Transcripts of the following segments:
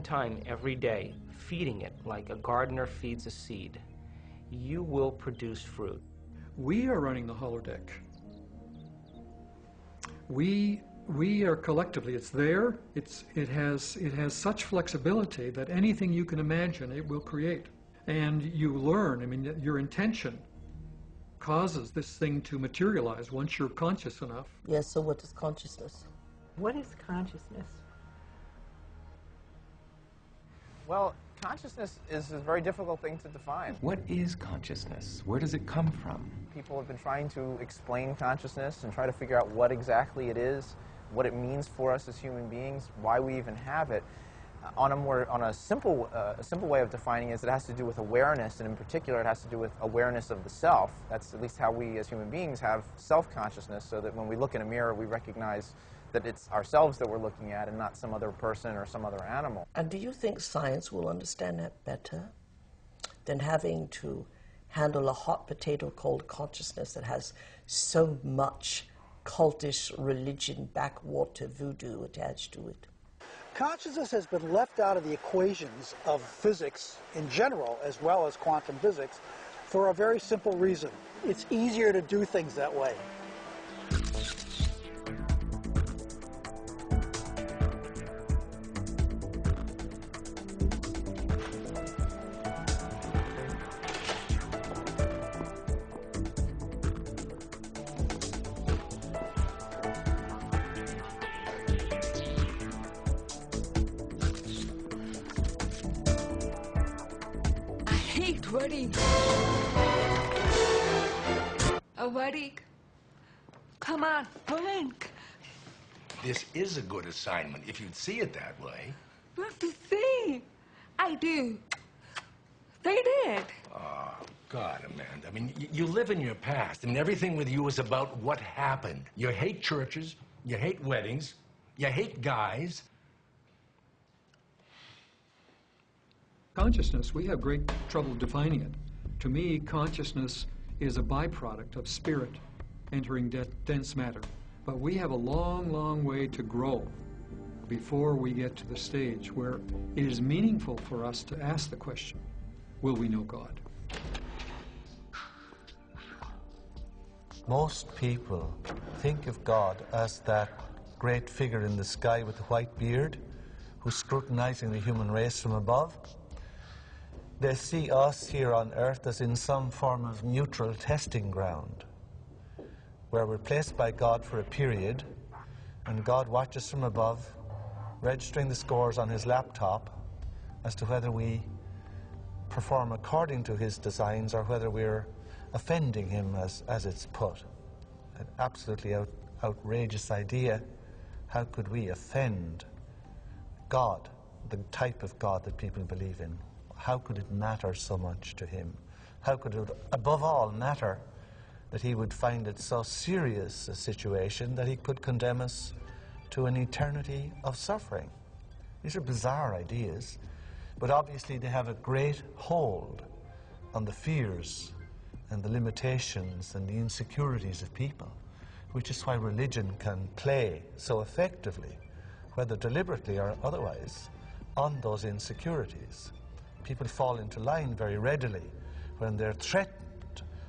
time every day, feeding it like a gardener feeds a seed, you will produce fruit. We are running the holodeck. We are collectively, it's there, it has such flexibility that anything you can imagine it will create. And you learn, I mean, your intention causes this thing to materialize once you're conscious enough. Yes, so what is consciousness? What is consciousness? Well, consciousness is a very difficult thing to define. What is consciousness? Where does it come from? People have been trying to explain consciousness and try to figure out what exactly it is, what it means for us as human beings, why we even have it. On a simple way of defining it is it has to do with awareness, and in particular it has to do with awareness of the self. That's at least how we as human beings have self-consciousness, so that when we look in a mirror we recognize that it's ourselves that we're looking at and not some other person or some other animal. And do you think science will understand that better than having to handle a hot potato called consciousness that has so much cultish religion, backwater voodoo attached to it? Consciousness has been left out of the equations of physics in general, as well as quantum physics, for a very simple reason. It's easier to do things that way. Come on, blink. This is a good assignment, if you'd see it that way. What to see? I do. They did. Oh, God, Amanda. I mean, you live in your past. I mean, everything with you is about what happened. You hate churches, you hate weddings, you hate guys. Consciousness, we have great trouble defining it. To me, consciousness is a byproduct of spirit entering dense matter. But we have a long, long way to grow before we get to the stage where it is meaningful for us to ask the question, will we know God? Most people think of God as that great figure in the sky with the white beard who's scrutinizing the human race from above. They see us here on earth as in some form of neutral testing ground, where we're placed by God for a period, and God watches from above, registering the scores on his laptop as to whether we perform according to his designs or whether we're offending him, as it's put. An absolutely outrageous idea. How could we offend God, the type of God that people believe in? How could it matter so much to him? How could it, above all, matter that he would find it so serious a situation that he could condemn us to an eternity of suffering? These are bizarre ideas, but obviously they have a great hold on the fears and the limitations and the insecurities of people, which is why religion can play so effectively, whether deliberately or otherwise, on those insecurities. People fall into line very readily when they're threatened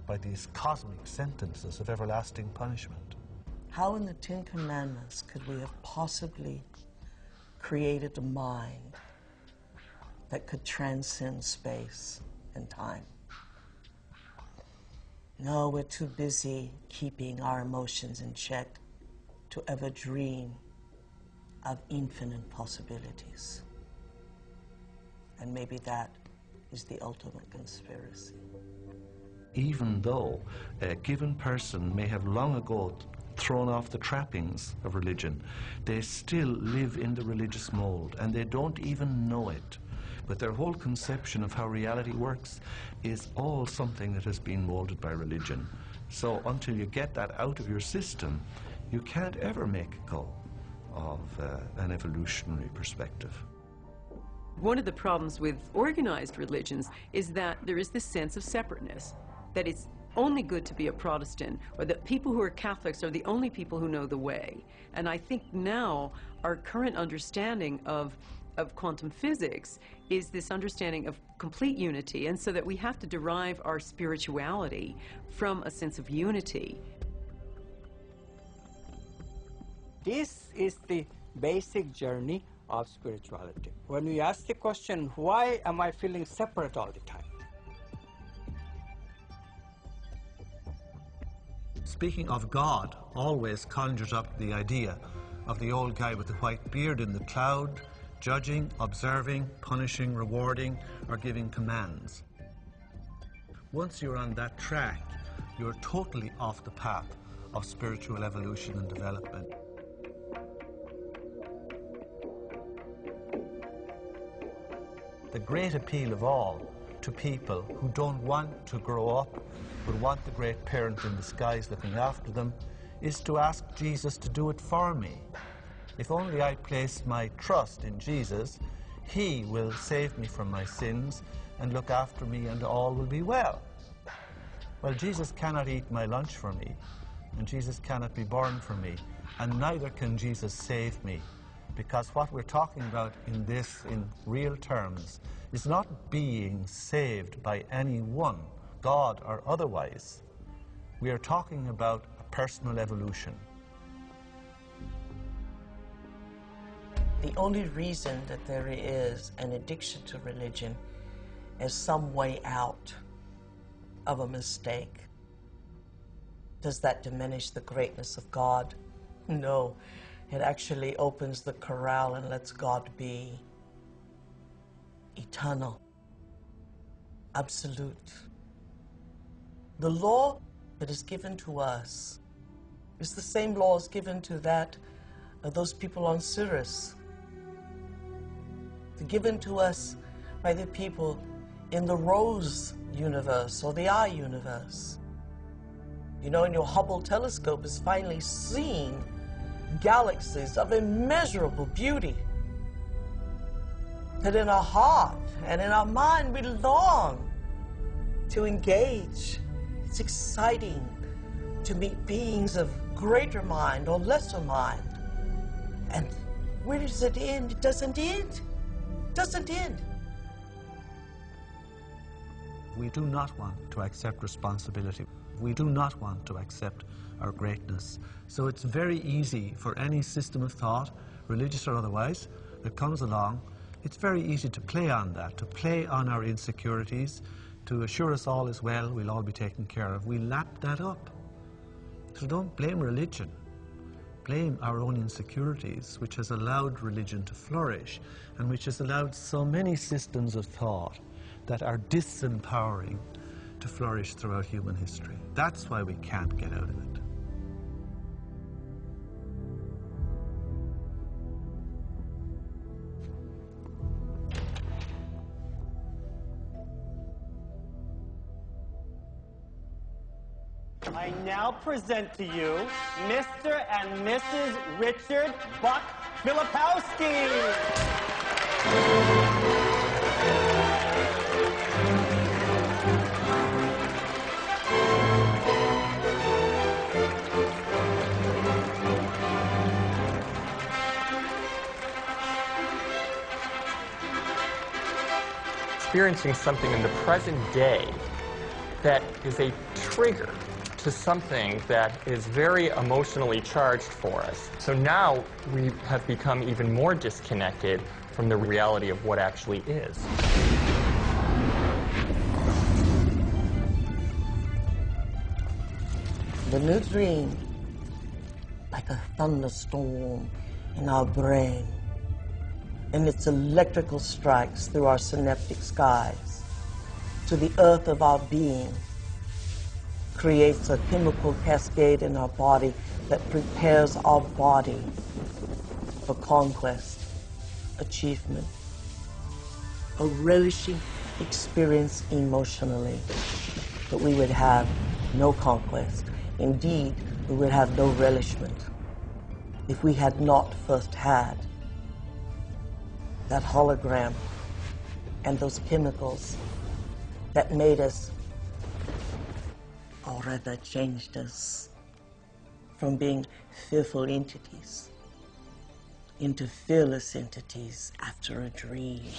by these cosmic sentences of everlasting punishment. How in the Ten Commandments could we have possibly created a mind that could transcend space and time? No, we're too busy keeping our emotions in check to ever dream of infinite possibilities. And maybe that is the ultimate conspiracy. Even though a given person may have long ago thrown off the trappings of religion, they still live in the religious mold, and they don't even know it. But their whole conception of how reality works is all something that has been molded by religion. So until you get that out of your system, you can't ever make go of an evolutionary perspective. One of the problems with organized religions is that there is this sense of separateness, that it's only good to be a Protestant, or that people who are Catholics are the only people who know the way. And I think now our current understanding of of quantum physics is this understanding of complete unity, and so that we have to derive our spirituality from a sense of unity. This is the basic journey of spirituality. When we ask the question, why am I feeling separate all the time? Speaking of God always conjures up the idea of the old guy with the white beard in the cloud, judging, observing, punishing, rewarding, or giving commands. Once you're on that track, you're totally off the path of spiritual evolution and development. The great appeal of all to people who don't want to grow up, but want the great parent in the skies looking after them, is to ask Jesus to do it for me. If only I place my trust in Jesus, he will save me from my sins and look after me, and all will be well. Well, Jesus cannot eat my lunch for me, and Jesus cannot be born for me, and neither can Jesus save me. Because what we're talking about in this, in real terms, is not being saved by anyone, God or otherwise. We are talking about a personal evolution. The only reason that there is an addiction to religion is some way out of a mistake. Does that diminish the greatness of God? No. It actually opens the corral and lets God be eternal, absolute. The law that is given to us is the same laws given to those people on Sirius. They're given to us by the people in the Rose universe or the I universe. You know, and your Hubble telescope is finally seeing galaxies of immeasurable beauty that in our heart and in our mind we long to engage. It's exciting to meet beings of greater mind or lesser mind. And where does it end? It doesn't end. It doesn't end. We do not want to accept responsibility. We do not want to accept our greatness. So it's very easy for any system of thought, religious or otherwise, that comes along, it's very easy to play on that, to play on our insecurities, to assure us all is well, we'll all be taken care of. We lap that up. So don't blame religion. Blame our own insecurities, which has allowed religion to flourish, and which has allowed so many systems of thought that are disempowering to flourish throughout human history. That's why we can't get out of it. I now present to you Mr. and Mrs. Richard Buck Filipowski. Experiencing something in the present day that is a trigger to something that is very emotionally charged for us. So now we have become even more disconnected from the reality of what actually is. The new dream, like a thunderstorm in our brain, and its electrical strikes through our synaptic skies to the earth of our being, creates a chemical cascade in our body that prepares our body for conquest, achievement, a relishing experience emotionally. But we would have no conquest. Indeed, we would have no relishment if we had not first had that hologram and those chemicals that made us, or rather changed us, from being fearful entities into fearless entities after a dream.